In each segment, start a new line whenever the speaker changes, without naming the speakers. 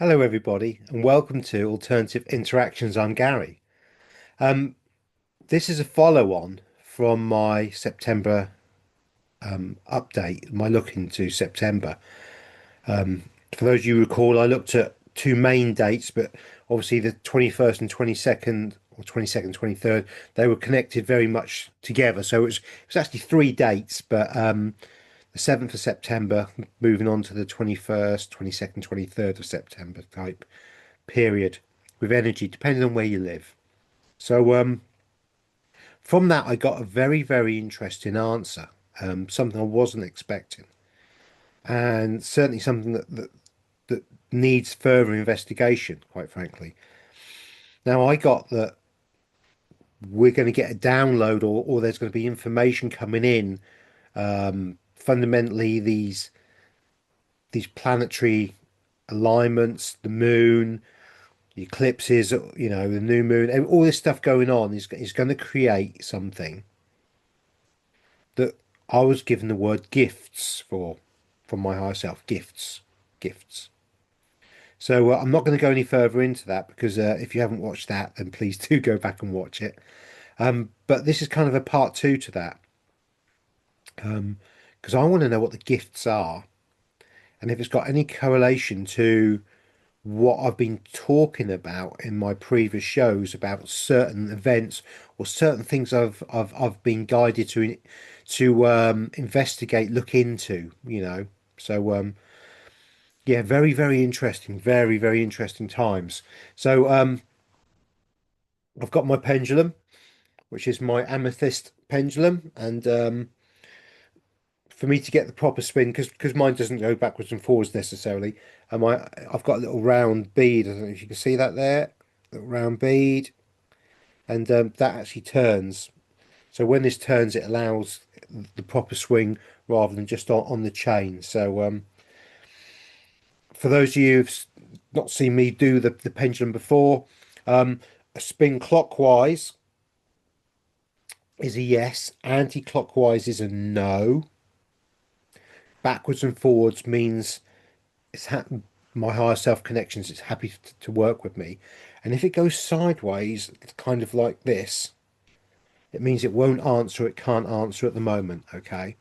Hello, everybody, and welcome to Alternative Interactions. I'm Gary. Um, this is a follow-on from my September update, my look into September. For those of you who recall, I looked at two main dates, but obviously the 21st and 22nd, or 22nd, 23rd, they were connected very much together. So it was actually three dates, but the 7th of September, moving on to the 21st, 22nd, 23rd of September type period with energy, depending on where you live. So from that, I got a very, very interesting answer, something I wasn't expecting, and certainly something that needs further investigation, quite frankly. Now, I got that we're going to get a download, or there's going to be information coming in. Fundamentally, these planetary alignments, the moon, the eclipses, the new moon, and all this stuff going on is going to create something that I was given the word gifts for from my higher self. Gifts. So I'm not going to go any further into that because if you haven't watched that, then please do go back and watch it. But this is kind of a part two to that because I want to know what the gifts are and if it's got any correlation to what I've been talking about in my previous shows about certain events or certain things I've been guided to investigate, look into. So yeah, very, very interesting, very, very interesting times. So I've got my pendulum, which is my amethyst pendulum, and for me to get the proper spin, because mine doesn't go backwards and forwards necessarily. I've got a little round bead. I don't know if you can see that there, little round bead, and that actually turns. So when this turns, it allows the proper swing rather than just on the chain. So for those of you who've not seen me do the pendulum before, a spin clockwise is a yes, anti-clockwise is a no. Backwards and forwards means it's my higher self connections is happy to work with me. And if it goes sideways, it's kind of like this, it means it won't answer, it can't answer at the moment, okay?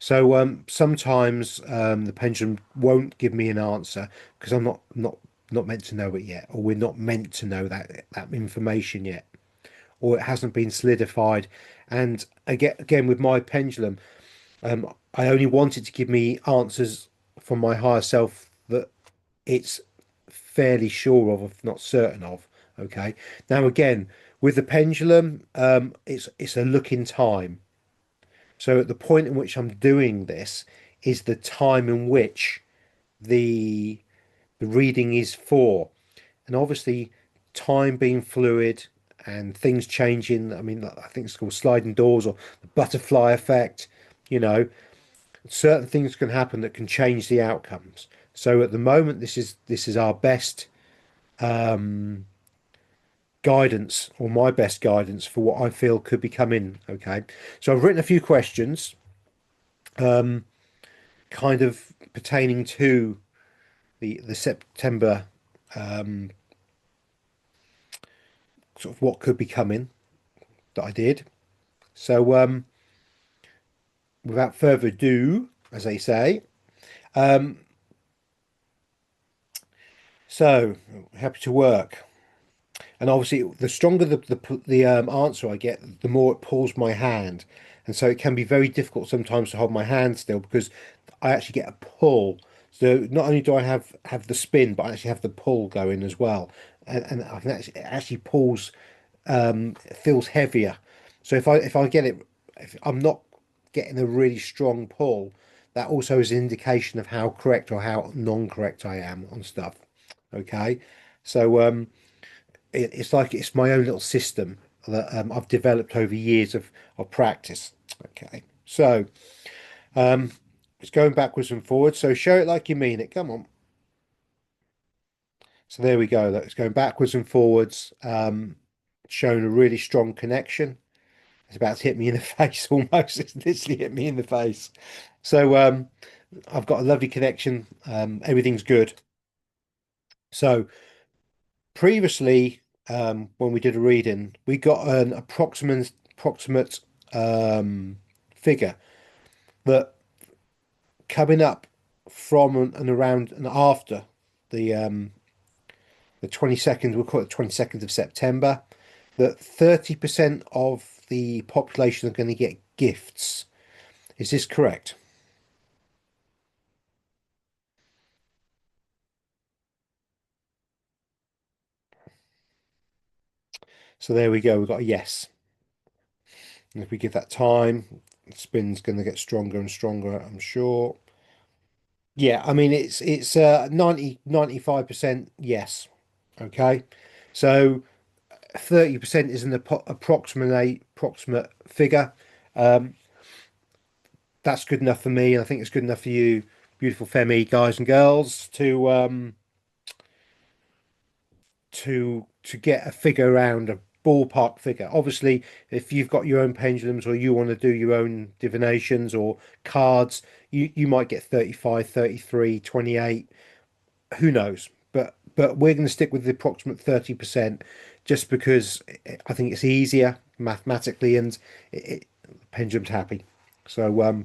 So sometimes the pendulum won't give me an answer because I'm not meant to know it yet, or we're not meant to know that information yet, or it hasn't been solidified. And again with my pendulum, I only wanted to give me answers from my higher self that it's fairly sure of, if not certain of. Okay. Now again, with the pendulum, it's a look in time. So at the point in which I'm doing this is the time in which the the reading is for. And obviously, time being fluid and things changing. I mean, I think it's called sliding doors or the butterfly effect. You know, certain things can happen that can change the outcomes. So at the moment, this is our best guidance, or my best guidance for what I feel could be coming. Okay, so I've written a few questions, kind of pertaining to the September, sort of what could be coming that I did. So without further ado, as they say, so happy to work. And obviously, the stronger the answer I get, the more it pulls my hand, and so it can be very difficult sometimes to hold my hand still because I actually get a pull. So not only do I have the spin, but I actually have the pull going as well, and I can actually it actually pulls, it feels heavier. So if I get it, if I'm not getting a really strong pull, that also is an indication of how correct or how non-correct I am on stuff. Okay, so it's like it's my own little system that I've developed over years of practice. Okay, so it's going backwards and forwards. So show it like you mean it. Come on. So there we go. It's going backwards and forwards, showing a really strong connection. It's about to hit me in the face almost. It's literally hit me in the face. So I've got a lovely connection. Everything's good. So previously, when we did a reading, we got an approximate figure that coming up from and around and after the 22nd, we'll call it 22nd of September, that 30% of the population are going to get gifts. Is this correct? So there we go. We've got a yes. And if we give that time, the spin's going to get stronger and stronger, I'm sure. Yeah, I mean it's 95% yes. Okay. So 30% is an approximate figure. Um, that's good enough for me, and I think it's good enough for you, beautiful Femi guys and girls, to get a figure around a ballpark figure. Obviously, if you've got your own pendulums or you want to do your own divinations or cards, you might get 35, 33, 28. Who knows? But we're going to stick with the approximate 30% just because I think it's easier mathematically and pendulum's happy. So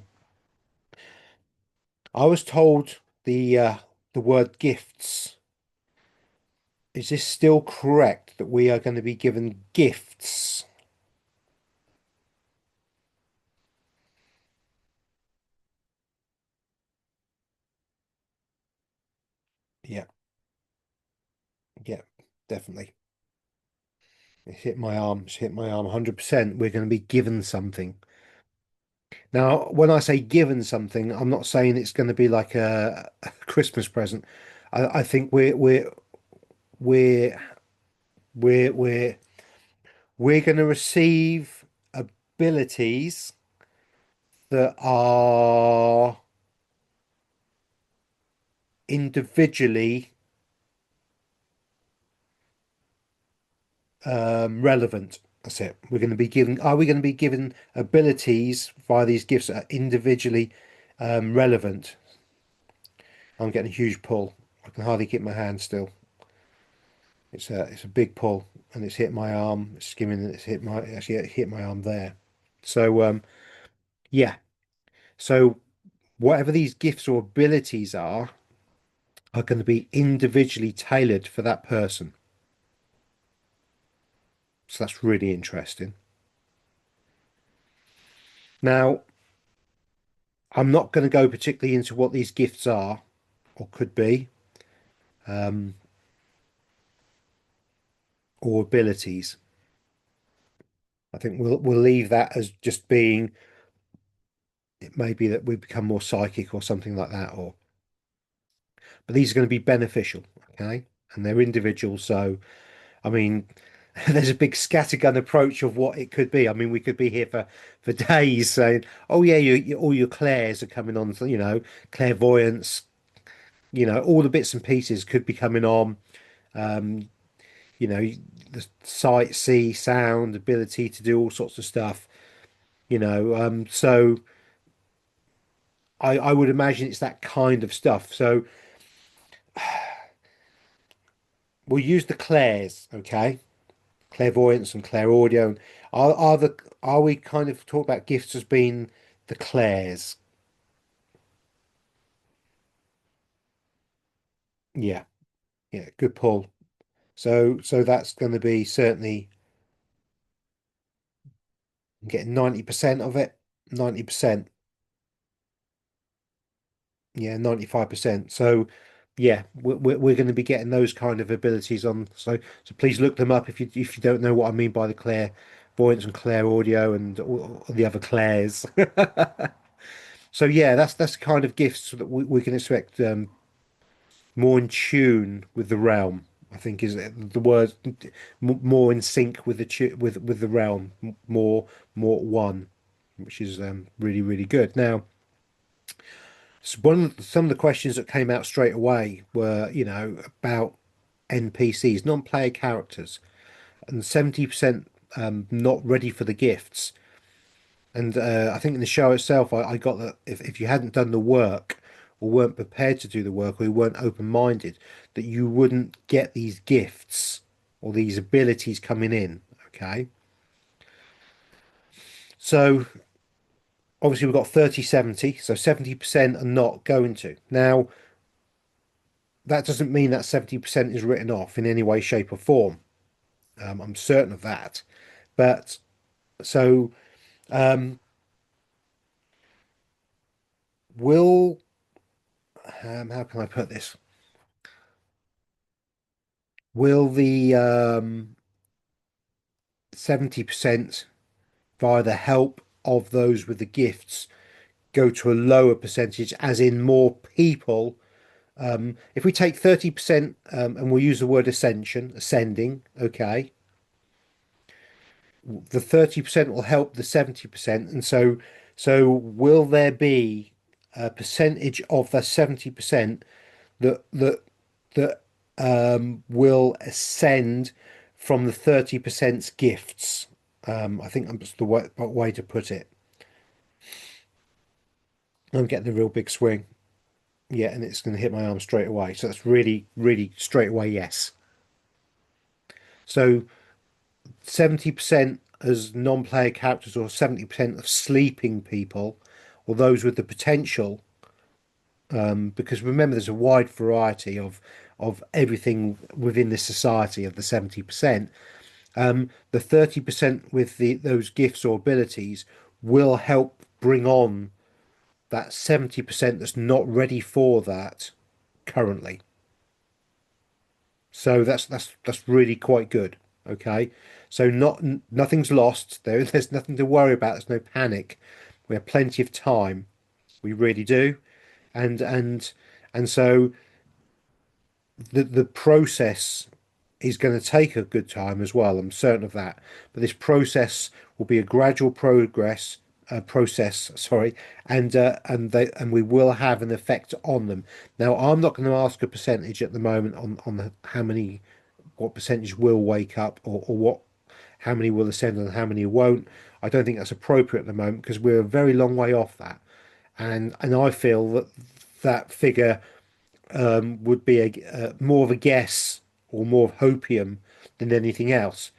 I was told the word gifts. Is this still correct that we are going to be given gifts? Yeah, yeah, definitely. It hit my arm. It's hit my arm 100%. We're going to be given something. Now, when I say given something, I'm not saying it's going to be like a Christmas present. I think we're we're we're we're going to receive abilities that are individually relevant. That's it. We're going to be given. Are we going to be given abilities via these gifts that are individually relevant? I'm getting a huge pull. I can hardly keep my hand still. It's a big pull, and it's hit my arm. It's skimming. It's hit my actually it hit my arm there. So yeah. So whatever these gifts or abilities are going to be individually tailored for that person. So that's really interesting. Now, I'm not going to go particularly into what these gifts are or could be, um, or abilities. I think we'll leave that as just being it may be that we become more psychic or something like that, or but these are going to be beneficial, okay? And they're individual, so I mean, there's a big scattergun approach of what it could be. I mean, we could be here for days saying, "Oh yeah, all your clairs are coming on." So, clairvoyance, all the bits and pieces could be coming on. Um, you know, the sight, see, sound, ability to do all sorts of stuff. So I would imagine it's that kind of stuff. So we'll use the clairs, okay? Clairvoyance and clairaudio. Are we kind of talk about gifts as being the clairs? Yeah, yeah, good pull. So that's going to be certainly getting 90% of it. 90%. Yeah, 95%. So yeah, we're going to be getting those kind of abilities on. So please look them up if you don't know what I mean by the clairvoyance and clairaudio and all the other clairs. So yeah, that's the kind of gifts that we can expect, more in tune with the realm. I think is the word, more in sync with with the realm, more one, which is really really good. Now, some of the questions that came out straight away were, about NPCs, non-player characters, and 70% not ready for the gifts. And I think in the show itself, I got that if you hadn't done the work or weren't prepared to do the work or you weren't open-minded, that you wouldn't get these gifts or these abilities coming in. Okay. So obviously we've got 30-70, so 70% are not going to. Now, that doesn't mean that 70% is written off in any way, shape, or form. I'm certain of that. But so um, will, how can I put this? Will the 70% via the help of those with the gifts go to a lower percentage, as in more people? If we take 30%, and we'll use the word ascending, okay, the 30% will help the 70%. And so will there be a percentage of the 70% that will ascend from the 30%'s gifts? I think that's the way to put it. I'm getting a real big swing. Yeah, and it's going to hit my arm straight away. So that's really, really straight away, yes. So 70% as non-player characters, or 70% of sleeping people, or those with the potential, because remember there's a wide variety of everything within this society of the 70%. The 30% with those gifts or abilities will help bring on that 70% that's not ready for that currently. So that's really quite good. Okay. So nothing's lost. There's nothing to worry about. There's no panic. We have plenty of time. We really do. And and and so the process is going to take a good time as well. I'm certain of that. But this process will be a gradual process, sorry, and we will have an effect on them. Now, I'm not going to ask a percentage at the moment on how many, what percentage will wake up, or what, how many will ascend and how many won't. I don't think that's appropriate at the moment because we're a very long way off that, and I feel that that figure would be a more of a guess or more of hopium than anything else.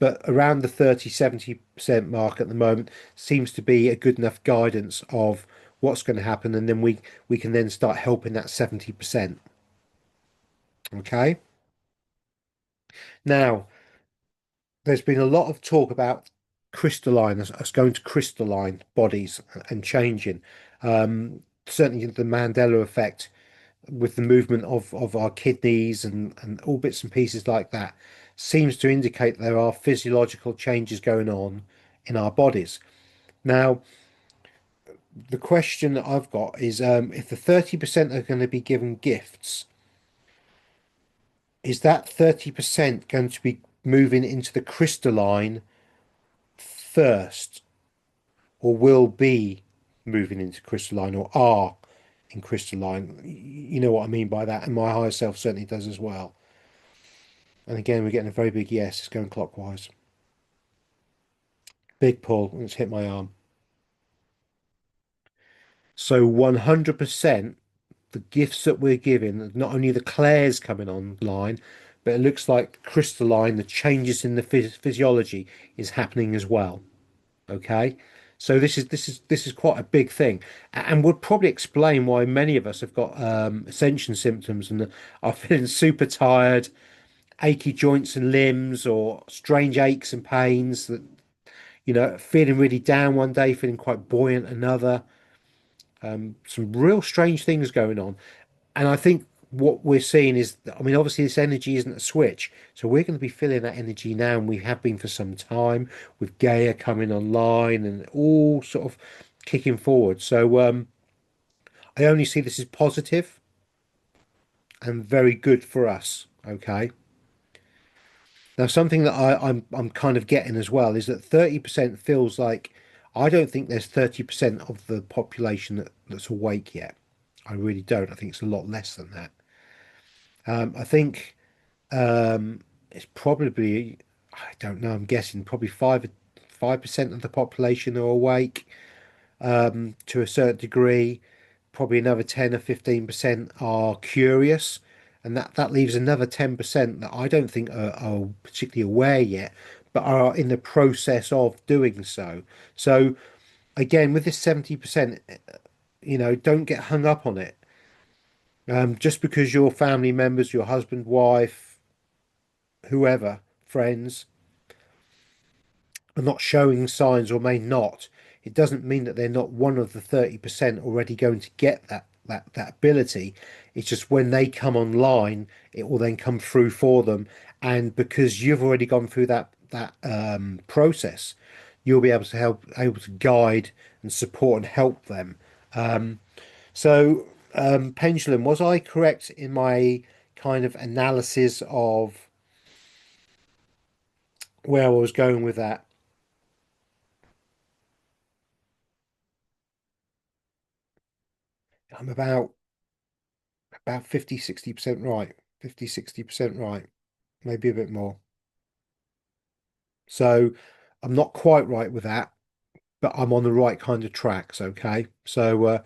But around the 30-70% mark at the moment seems to be a good enough guidance of what's going to happen, and then we can then start helping that 70%. Okay. Now, there's been a lot of talk about crystalline, us going to crystalline bodies and changing. Certainly the Mandela effect with the movement of our kidneys and all bits and pieces like that seems to indicate there are physiological changes going on in our bodies. Now, the question that I've got is, if the 30% are going to be given gifts, is that 30% going to be moving into the crystalline first, or will be moving into crystalline, or are in crystalline? You know what I mean by that, and my higher self certainly does as well. And again, we're getting a very big yes. It's going clockwise. Big pull, and it's hit my arm. So 100%, the gifts that we're giving, not only the clairs coming online, but it looks like crystalline, the changes in the physiology is happening as well. Okay. So this is quite a big thing, and would probably explain why many of us have got ascension symptoms and are feeling super tired, achy joints and limbs, or strange aches and pains that, feeling really down one day, feeling quite buoyant another. Some real strange things going on. And I think what we're seeing is, I mean, obviously this energy isn't a switch. So we're going to be feeling that energy now, and we have been for some time with Gaia coming online and all sort of kicking forward. So I only see this as positive and very good for us. Okay. Now, something that I'm kind of getting as well is that 30% feels like, I don't think there's 30% of the population that's awake yet. I really don't. I think it's a lot less than that. I think it's probably, I don't know, I'm guessing probably 5% of the population are awake to a certain degree. probably another 10 or 15% are curious, and that leaves another 10% that I don't think are particularly aware yet, but are in the process of doing so. So again, with this 70%, don't get hung up on it. Just because your family members, your husband, wife, whoever, friends, are not showing signs or may not, it doesn't mean that they're not one of the 30% already going to get that ability. It's just when they come online, it will then come through for them. And because you've already gone through that process, you'll be able to guide and support and help them. So, Pendulum, was I correct in my kind of analysis of where I was going with that? I'm about 50, 60% right. 50, 60% right. Maybe a bit more. So I'm not quite right with that, but I'm on the right kind of tracks, okay? So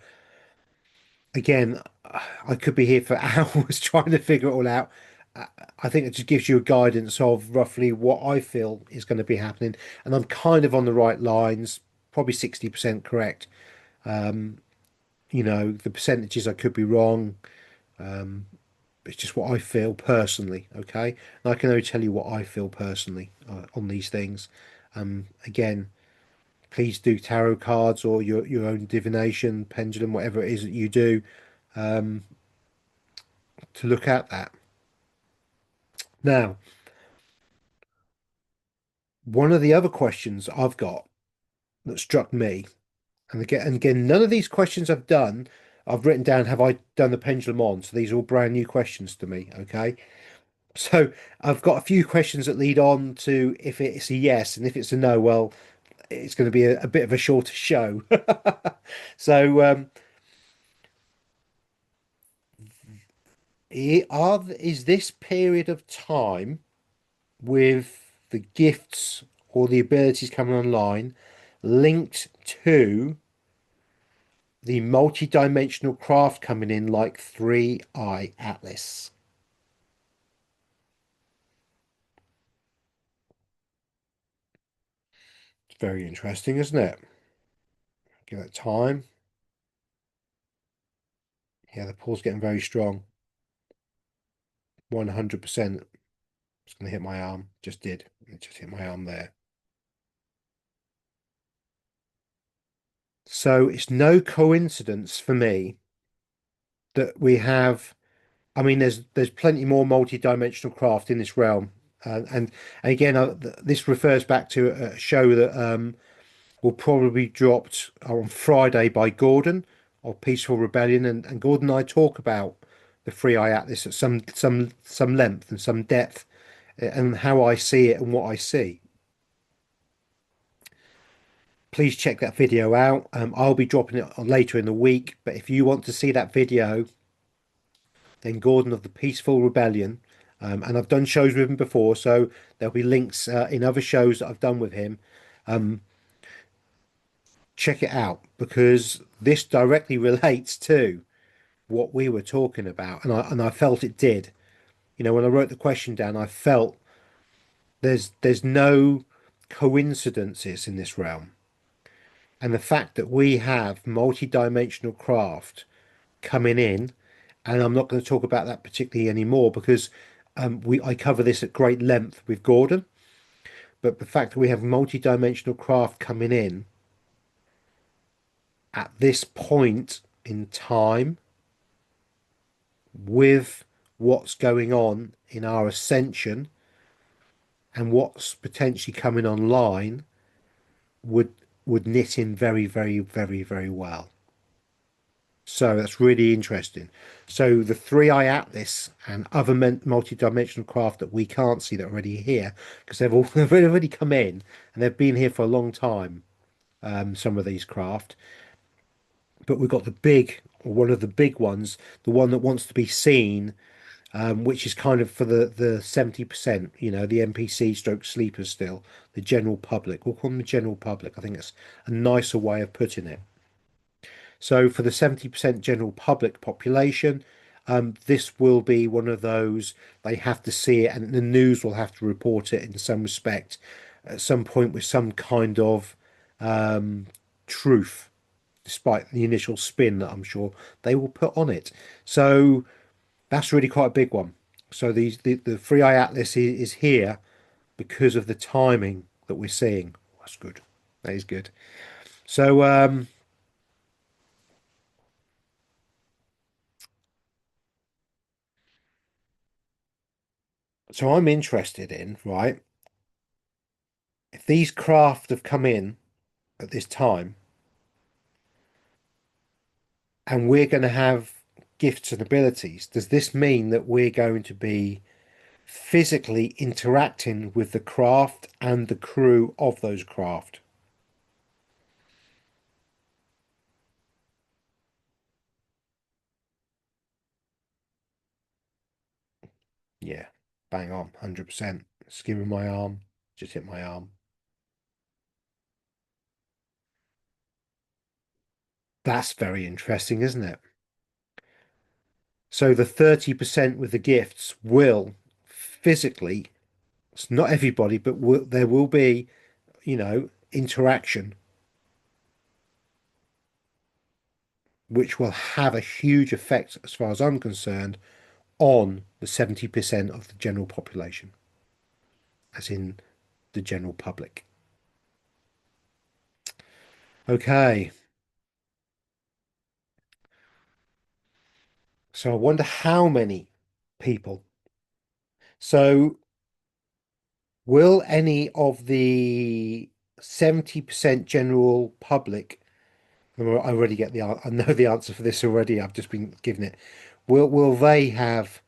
again, I could be here for hours trying to figure it all out. Uh, I think it just gives you a guidance of roughly what I feel is going to be happening, and I'm kind of on the right lines, probably 60% correct. The percentages I could be wrong. It's just what I feel personally, okay? And I can only tell you what I feel personally on these things. Again, please do tarot cards or your own divination, pendulum, whatever it is that you do to look at that. Now, one of the other questions I've got that struck me, and again, none of these questions I've written down, have I done the pendulum on? So these are all brand new questions to me, okay? So I've got a few questions that lead on to if it's a yes, and if it's a no, well, it's going to be a bit of a shorter show. So, is this period of time with the gifts or the abilities coming online linked to the multi-dimensional craft coming in like Three Eye Atlas? It's very interesting, isn't it? Give it time. Yeah, the pull's getting very strong. 100%. It's going to hit my arm. Just did. It just hit my arm there. So it's no coincidence for me that we have. I mean, there's plenty more multi-dimensional craft in this realm, and again, this refers back to a show that will probably be dropped on Friday by Gordon of Peaceful Rebellion, and Gordon and I talk about the Three Eye Atlas at some length and some depth, and how I see it and what I see. Please check that video out. I'll be dropping it on later in the week, but if you want to see that video, then Gordon of the Peaceful Rebellion, and I've done shows with him before, so there'll be links in other shows that I've done with him. Check it out because this directly relates to what we were talking about, and I felt it did. When I wrote the question down, I felt there's no coincidences in this realm, and the fact that we have multi-dimensional craft coming in, and I'm not going to talk about that particularly anymore because I cover this at great length with Gordon. But the fact that we have multi-dimensional craft coming in at this point in time with what's going on in our ascension and what's potentially coming online would would knit in very, very, very, very well. So that's really interesting. So the Three Eye Atlas and other multi-dimensional craft that we can't see that are already here because they've already come in and they've been here for a long time. Some of these craft, but we've got the big, or one of the big ones, the one that wants to be seen, which is kind of for the 70%, the NPC stroke sleepers still, the general public. We'll call them the general public. I think it's a nicer way of putting it. So for the 70% general public population, this will be one of those they have to see it, and the news will have to report it in some respect at some point with some kind of truth, despite the initial spin that I'm sure they will put on it. So that's really quite a big one. So the Free Eye Atlas is here because of the timing that we're seeing. That's good. That is good. So so I'm interested in, right, if these craft have come in at this time and we're going to have gifts and abilities, does this mean that we're going to be physically interacting with the craft and the crew of those craft? Yeah, bang on, 100%. Skin of my arm, just hit my arm. That's very interesting, isn't it? So the 30% with the gifts will physically, it's not everybody, but there will be, interaction, which will have a huge effect, as far as I'm concerned, on the 70% of the general population, as in the general public. Okay, so I wonder how many people. So will any of the 70% general public, I already get I know the answer for this already, I've just been given it. Will they have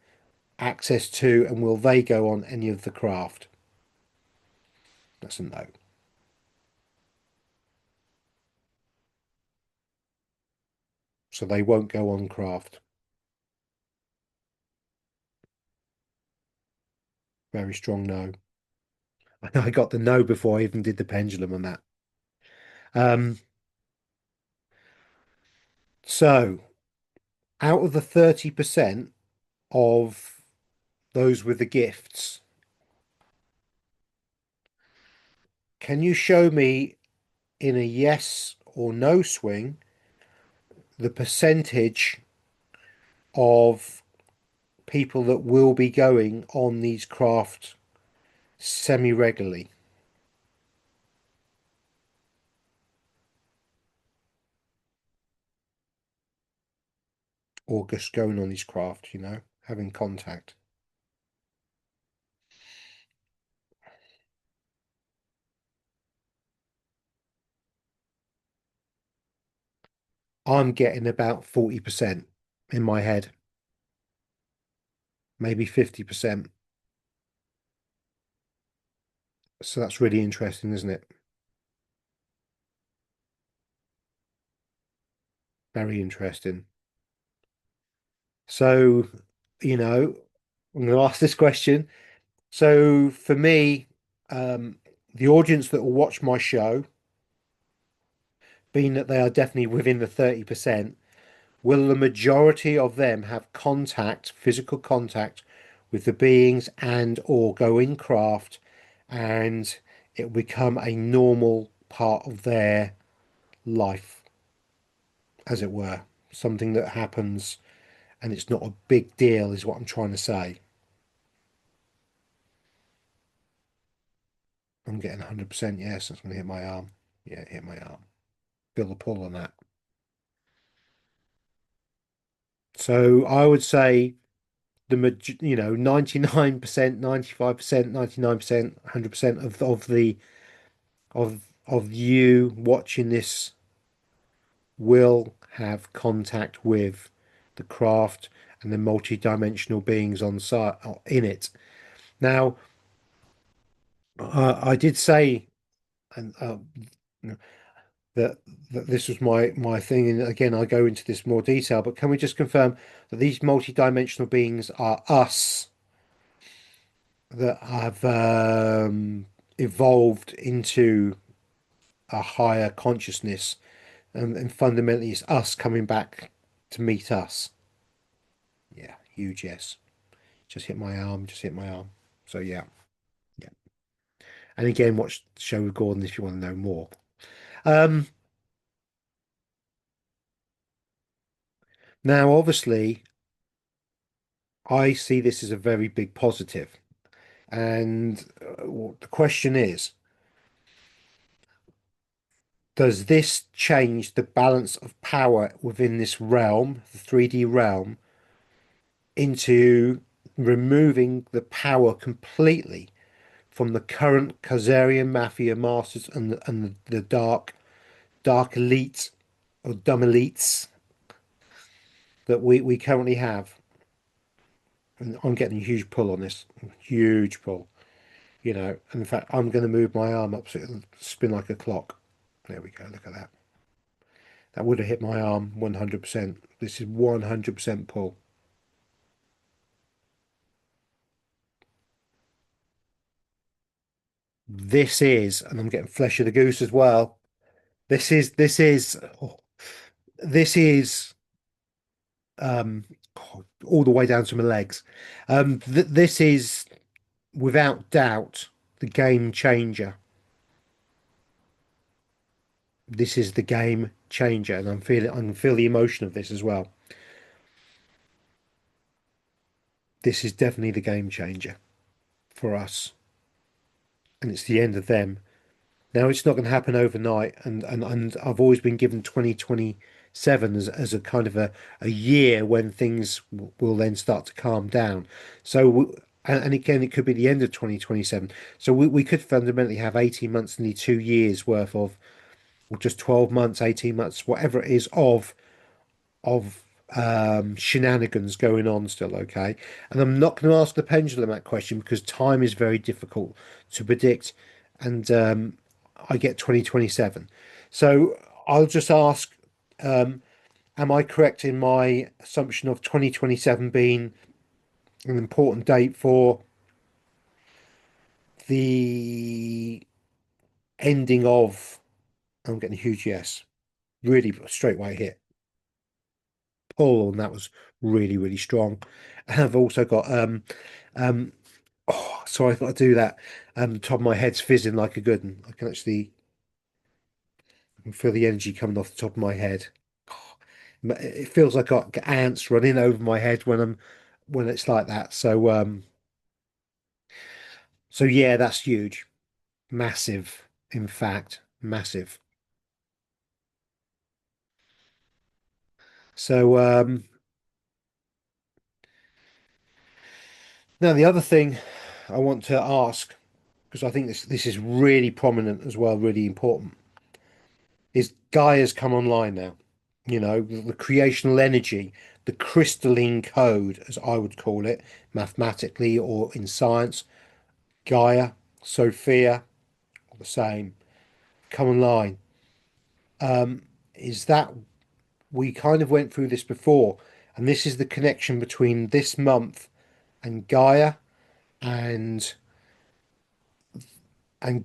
access to and will they go on any of the craft? That's a no. So they won't go on craft. Very strong no. I got the no before I even did the pendulum on that. Um, so out of the 30% of those with the gifts, can you show me in a yes or no swing the percentage of people that will be going on these craft semi-regularly or just going on these craft, having contact? I'm getting about 40% in my head, maybe 50%. So that's really interesting, isn't it? Very interesting. So, I'm going to ask this question. So, for me, um, the audience that will watch my show, being that they are definitely within the 30%, will the majority of them have contact, physical contact with the beings and or go in craft and it will become a normal part of their life, as it were, something that happens and it's not a big deal, is what I'm trying to say. I'm getting 100% yes. That's going to hit my arm. Yeah, hit my arm. Feel the pull on that. So I would say 99%, 95%, 99%, 100% of you watching this will have contact with the craft and the multi-dimensional beings on site in it. Now, I did say and that this was my thing, and again, I go into this more detail. But can we just confirm that these multi-dimensional beings are us that have evolved into a higher consciousness and fundamentally it's us coming back to meet us. Yeah, huge yes. Just hit my arm, just hit my arm. So yeah, yeah. And again, watch the show with Gordon if you want to know more. Um, Now obviously I see this as a very big positive. And the question is, does this change the balance of power within this realm, the 3D realm, into removing the power completely from the current Khazarian mafia masters and the dark elites or dumb elites that we currently have? And I'm getting a huge pull on this, huge pull, you know. And in fact, I'm going to move my arm up so it'll spin like a clock. There we go. Look at that. That would have hit my arm 100%. This is 100% pull. This is, and I'm getting flesh of the goose as well. Oh, this is um all the way down to my legs. Th This is without doubt the game changer. This is the game changer, and I can feel the emotion of this as well. This is definitely the game changer for us, and it's the end of them. Now it's not going to happen overnight, and I've always been given 2027 as a kind of a year when things will then start to calm down. And again, it could be the end of 2027. So we could fundamentally have 18 months, nearly 2 years worth of, or just 12 months, 18 months, whatever it is, of shenanigans going on still, okay? And I'm not going to ask the pendulum that question because time is very difficult to predict, and I get 2027. So I'll just ask, am I correct in my assumption of 2027 being an important date for the ending of? I'm getting a huge yes, really straight away hit pull, and that was really, really strong. And I've also got um oh, sorry, I've got to do that. The top of my head's fizzing like a good one. I can feel the energy coming off the top of my head. It feels like I've got ants running over my head when it's like that. So yeah, that's huge. Massive, in fact, massive. So now the other thing I want to ask, because I think this is really prominent as well, really important, is Gaia's come online now. You know, the creational energy, the crystalline code, as I would call it, mathematically or in science. Gaia, Sophia, the same, come online. Is that we kind of went through this before, and this is the connection between this month and Gaia, and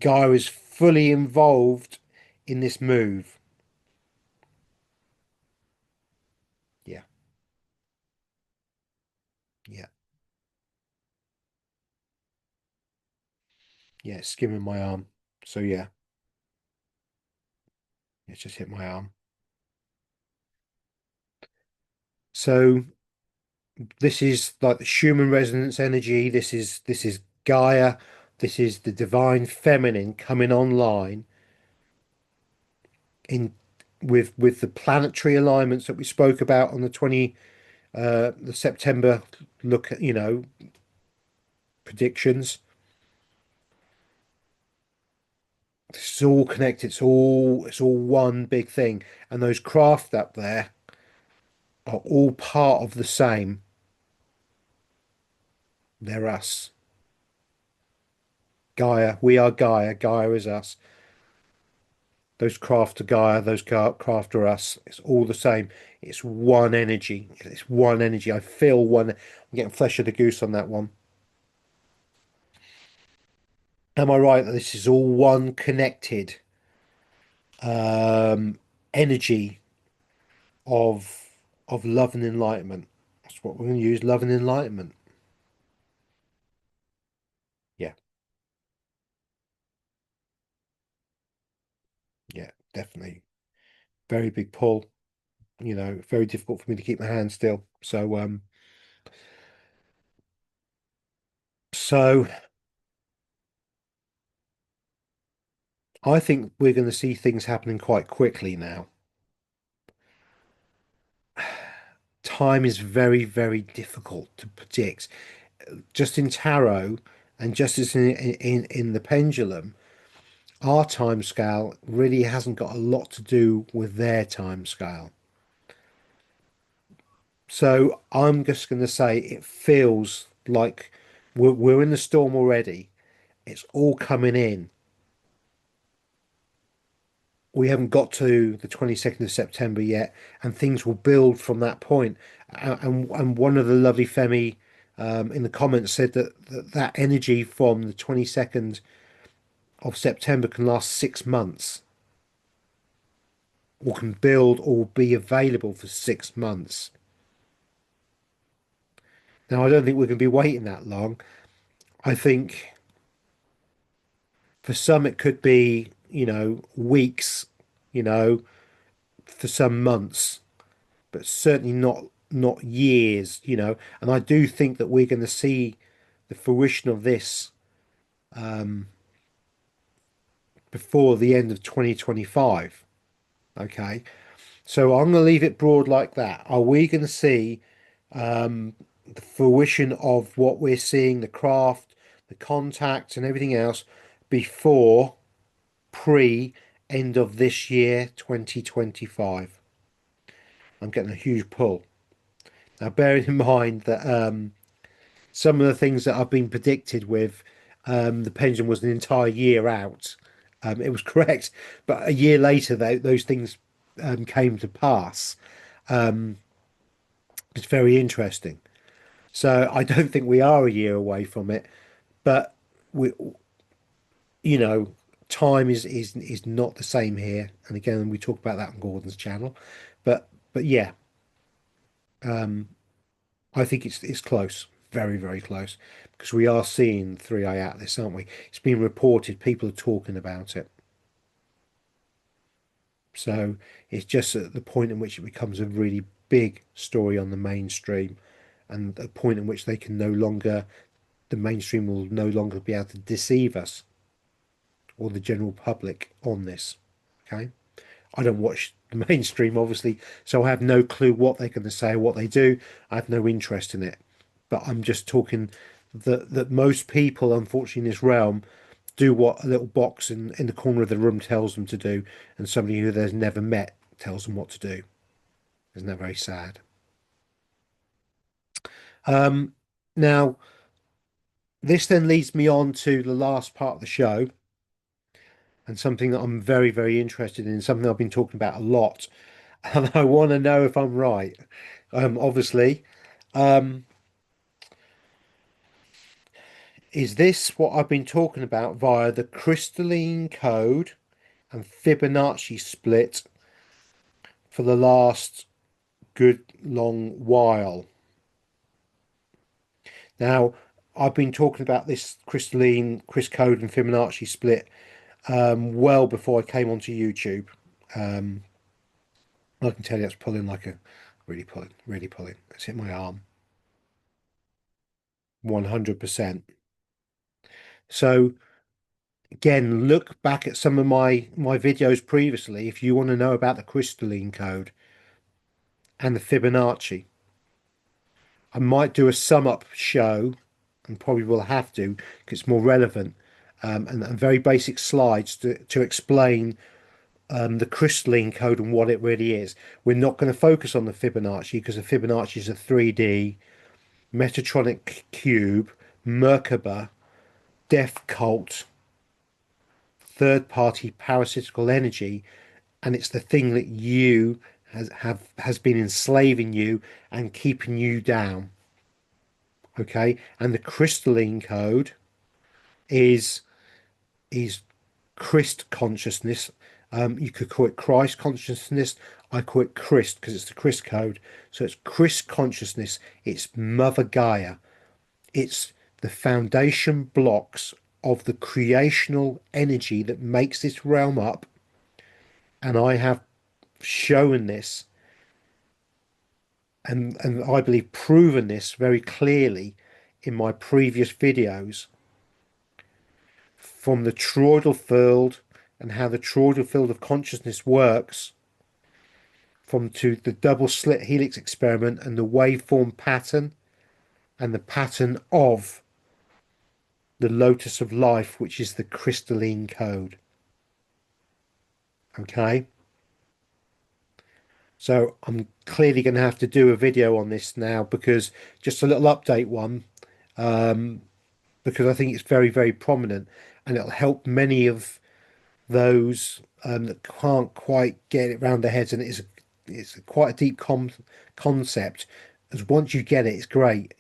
Gaia is fully involved in this move. Yeah, yeah, yeah, it's skimming my arm. So yeah, it just hit my arm. So this is like the Schumann resonance energy. This is Gaia. This is the divine feminine coming online in with the planetary alignments that we spoke about on the September look at, predictions. It's all connected. It's all one big thing. And those craft up there are all part of the same. They're us. Gaia. We are Gaia. Gaia is us. Those craft are Gaia, those craft are us. It's all the same. It's one energy. It's one energy. I feel one. I'm getting flesh of the goose on that one. Am I right that this is all one connected energy of love and enlightenment. That's what we're going to use, love and enlightenment. Yeah, yeah, definitely. Very big pull, very difficult for me to keep my hand still. So I think we're going to see things happening quite quickly now. Time is very, very difficult to predict. Just in tarot and just as in the pendulum, our time scale really hasn't got a lot to do with their time scale. So I'm just going to say it feels like we're in the storm already. It's all coming in. We haven't got to the 22nd of September yet, and things will build from that point. And one of the lovely Femi in the comments said that energy from the 22nd of September can last 6 months, or can build or be available for 6 months. Now, I don't think we're going to be waiting that long. I think for some it could be, weeks, you know, for some months, but certainly not years, And I do think that we're going to see the fruition of this before the end of 2025. Okay. So I'm going to leave it broad like that. Are we going to see the fruition of what we're seeing, the craft, the contact, and everything else before pre end of this year, 2025? I'm getting a huge pull. Now, bearing in mind that some of the things that I've been predicted with, the pendulum was an entire year out. It was correct, but a year later, those things came to pass. It's very interesting. So I don't think we are a year away from it, but we, you know, time is not the same here. And again, we talk about that on Gordon's channel, but yeah, I think it's close, very very close, because we are seeing three-eye atlas, aren't we? It's been reported, people are talking about it. So it's just at the point in which it becomes a really big story on the mainstream, and a point in which they can no longer, the mainstream will no longer be able to deceive us or the general public on this. Okay. I don't watch the mainstream, obviously, so I have no clue what they're going to say or what they do. I have no interest in it. But I'm just talking that most people, unfortunately, in this realm do what a little box in the corner of the room tells them to do, and somebody who they've never met tells them what to do. Isn't that very sad? Um, Now, this then leads me on to the last part of the show, and something that I'm very, very interested in, something I've been talking about a lot, and I want to know if I'm right. Obviously, um, is this what I've been talking about via the crystalline code and Fibonacci split for the last good long while? Now, I've been talking about this crystalline, Chris code and Fibonacci split well before I came onto YouTube. Um, I can tell you it's pulling like a really pulling, really pulling. It's hit my arm 100%. So again, look back at some of my videos previously if you want to know about the crystalline code and the Fibonacci. I might do a sum up show, and probably will have to because it's more relevant, and very basic slides to explain the crystalline code and what it really is. We're not going to focus on the Fibonacci because the Fibonacci is a 3D Metatronic cube, Merkaba, death cult, third party parasitical energy, and it's the thing that you has been enslaving you and keeping you down. Okay, and the crystalline code is Christ consciousness, You could call it Christ consciousness. I call it Christ because it's the Christ code. So it's Christ consciousness. It's Mother Gaia. It's the foundation blocks of the creational energy that makes this realm up. And I have shown this and I believe proven this very clearly in my previous videos from the toroidal field and how the toroidal field of consciousness works from to the double slit helix experiment and the waveform pattern and the pattern of the lotus of life, which is the crystalline code. Okay, so I'm clearly going to have to do a video on this now because just a little update one, because I think it's very, very prominent and it'll help many of those that can't quite get it around their heads. And it's quite a deep concept. As once you get it, it's great.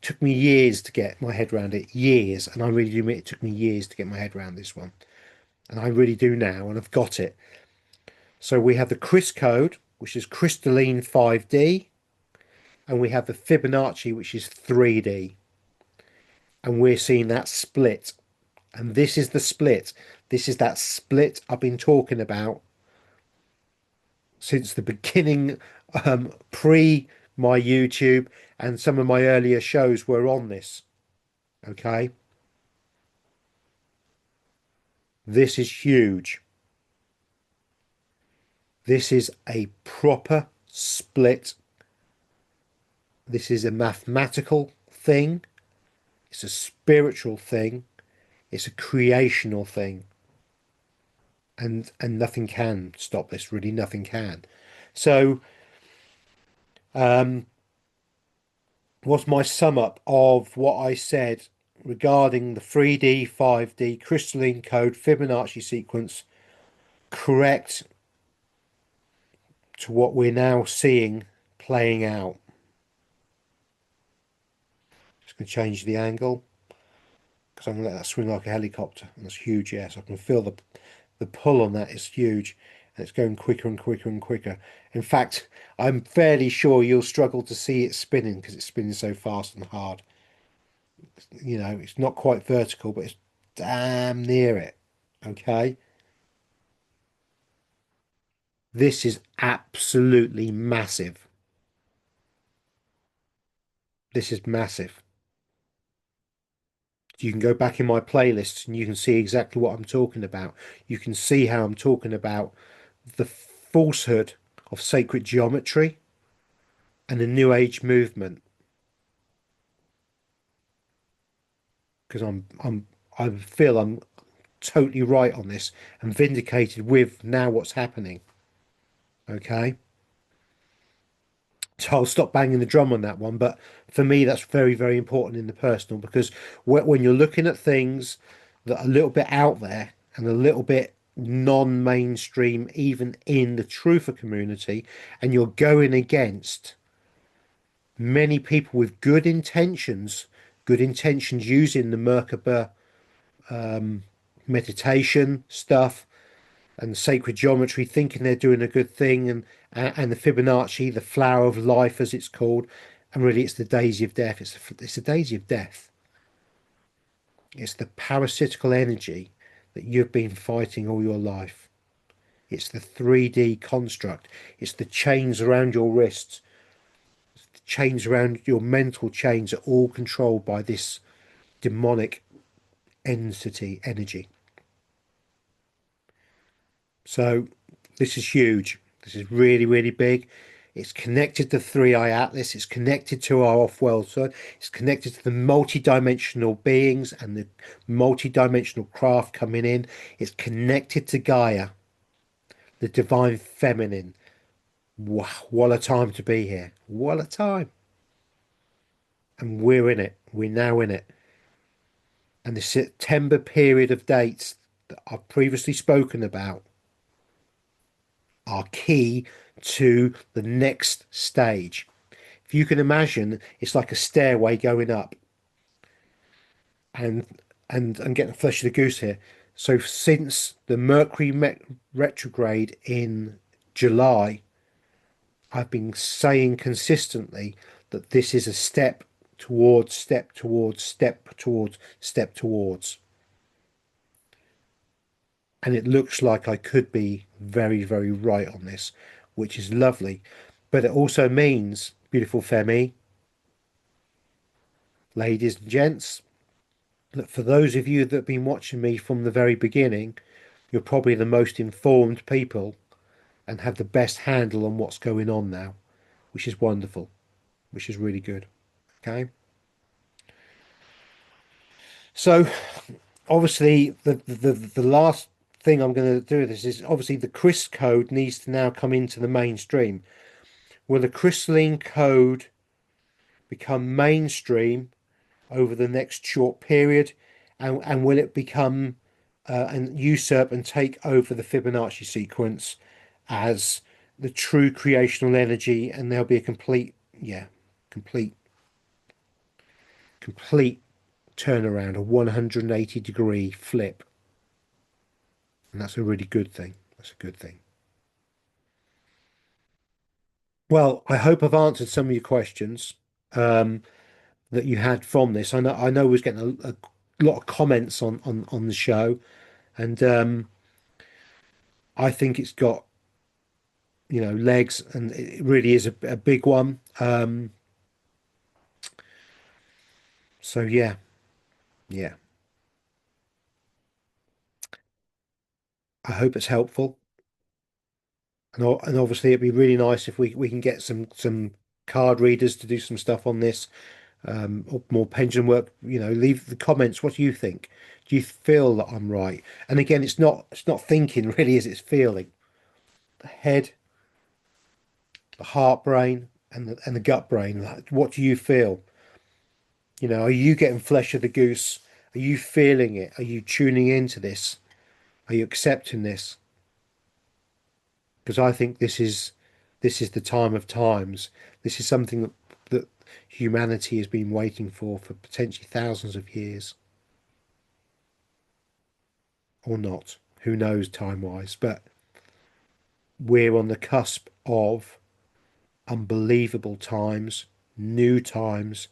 Took me years to get my head around it, years, and I really do admit it took me years to get my head around this one, and I really do now, and I've got it. So we have the Chris code, which is crystalline 5D, and we have the Fibonacci, which is 3D, and we're seeing that split. And this is the split. This is that split I've been talking about since the beginning, pre my YouTube, and some of my earlier shows were on this. Okay. This is huge. This is a proper split. This is a mathematical thing. It's a spiritual thing. It's a creational thing. And nothing can stop this, really, nothing can. So, what's my sum up of what I said regarding the 3D, 5D, crystalline code, Fibonacci sequence, correct to what we're now seeing playing out? Just going to change the angle because I'm going to let that swing like a helicopter. And that's huge, yes. I can feel the pull on that is huge. And it's going quicker and quicker and quicker. In fact, I'm fairly sure you'll struggle to see it spinning because it's spinning so fast and hard. It's not quite vertical, but it's damn near it. Okay. This is absolutely massive. This is massive. You can go back in my playlists and you can see exactly what I'm talking about. You can see how I'm talking about the falsehood of sacred geometry and the New Age movement. Because I feel I'm totally right on this and vindicated with now what's happening. Okay. So I'll stop banging the drum on that one. But for me, that's very, very important in the personal because when you're looking at things that are a little bit out there and a little bit non-mainstream, even in the truther community, and you're going against many people with good intentions using the Merkaba meditation stuff and sacred geometry, thinking they're doing a good thing, and the Fibonacci, the flower of life, as it's called, and really it's the daisy of death. It's the daisy of death. It's the parasitical energy that you've been fighting all your life. It's the 3D construct. It's the chains around your wrists, the chains around your mental chains are all controlled by this demonic entity energy. So this is huge. This is really, really big. It's connected to 3i Atlas. It's connected to our off-world sun. It's connected to the multi-dimensional beings and the multi-dimensional craft coming in. It's connected to Gaia, the divine feminine. Wow, what a time to be here. What a time. And we're in it. We're now in it. And the September period of dates that I've previously spoken about are key to the next stage. If you can imagine, it's like a stairway going up, and getting the flesh of the goose here. So since the retrograde in July, I've been saying consistently that this is a step towards, step towards, step towards, step towards. And it looks like I could be very, very right on this, which is lovely. But it also means, beautiful Femi, ladies and gents, that for those of you that have been watching me from the very beginning, you're probably the most informed people and have the best handle on what's going on now, which is wonderful, which is really good. Okay. So obviously the last thing I'm going to do with this is obviously the Chris code needs to now come into the mainstream. Will the crystalline code become mainstream over the next short period, and will it become and usurp and take over the Fibonacci sequence as the true creational energy, and there'll be a complete complete turnaround, a 180-degree flip, and that's a really good thing. That's a good thing. Well, I hope I've answered some of your questions um, that you had from this. I know we was getting a lot of comments on the show, and I think it's got legs, and it really is a big one. So yeah, yeah. I hope it's helpful, and obviously it'd be really nice if we can get some card readers to do some stuff on this, or more pendulum work. Leave the comments. What do you think? Do you feel that I'm right? And again, it's not thinking really, is it's feeling. The head, the heart brain, and the gut brain. Like, what do you feel? Are you getting flesh of the goose? Are you feeling it? Are you tuning into this? Are you accepting this? Because I think this is the time of times. This is something that humanity has been waiting for potentially thousands of years, or not. Who knows time-wise? But we're on the cusp of unbelievable times, new times,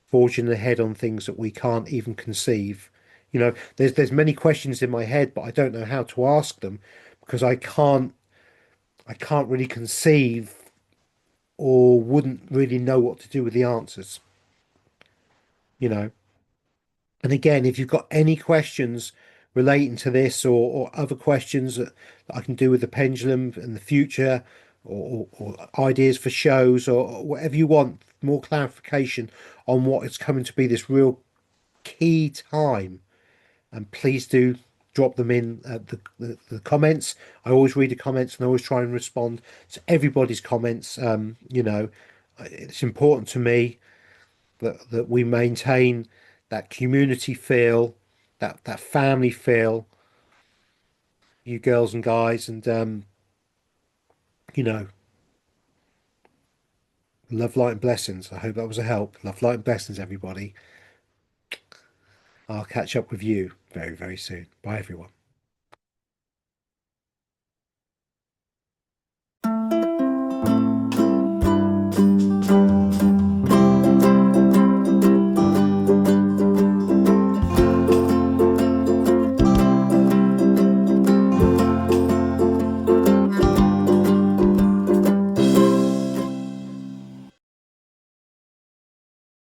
forging ahead on things that we can't even conceive. There's many questions in my head, but I don't know how to ask them because I can't really conceive or wouldn't really know what to do with the answers, you know. And again, if you've got any questions relating to this, or other questions that I can do with the pendulum in the future, or ideas for shows, or whatever you want, more clarification on what is coming to be this real key time, and please do drop them in the comments. I always read the comments and I always try and respond to everybody's comments. It's important to me that we maintain that community feel, that family feel, you girls and guys, and you know, love, light, and blessings. I hope that was a help. Love, light, and blessings, everybody. I'll catch up with you very, very soon. Bye, everyone.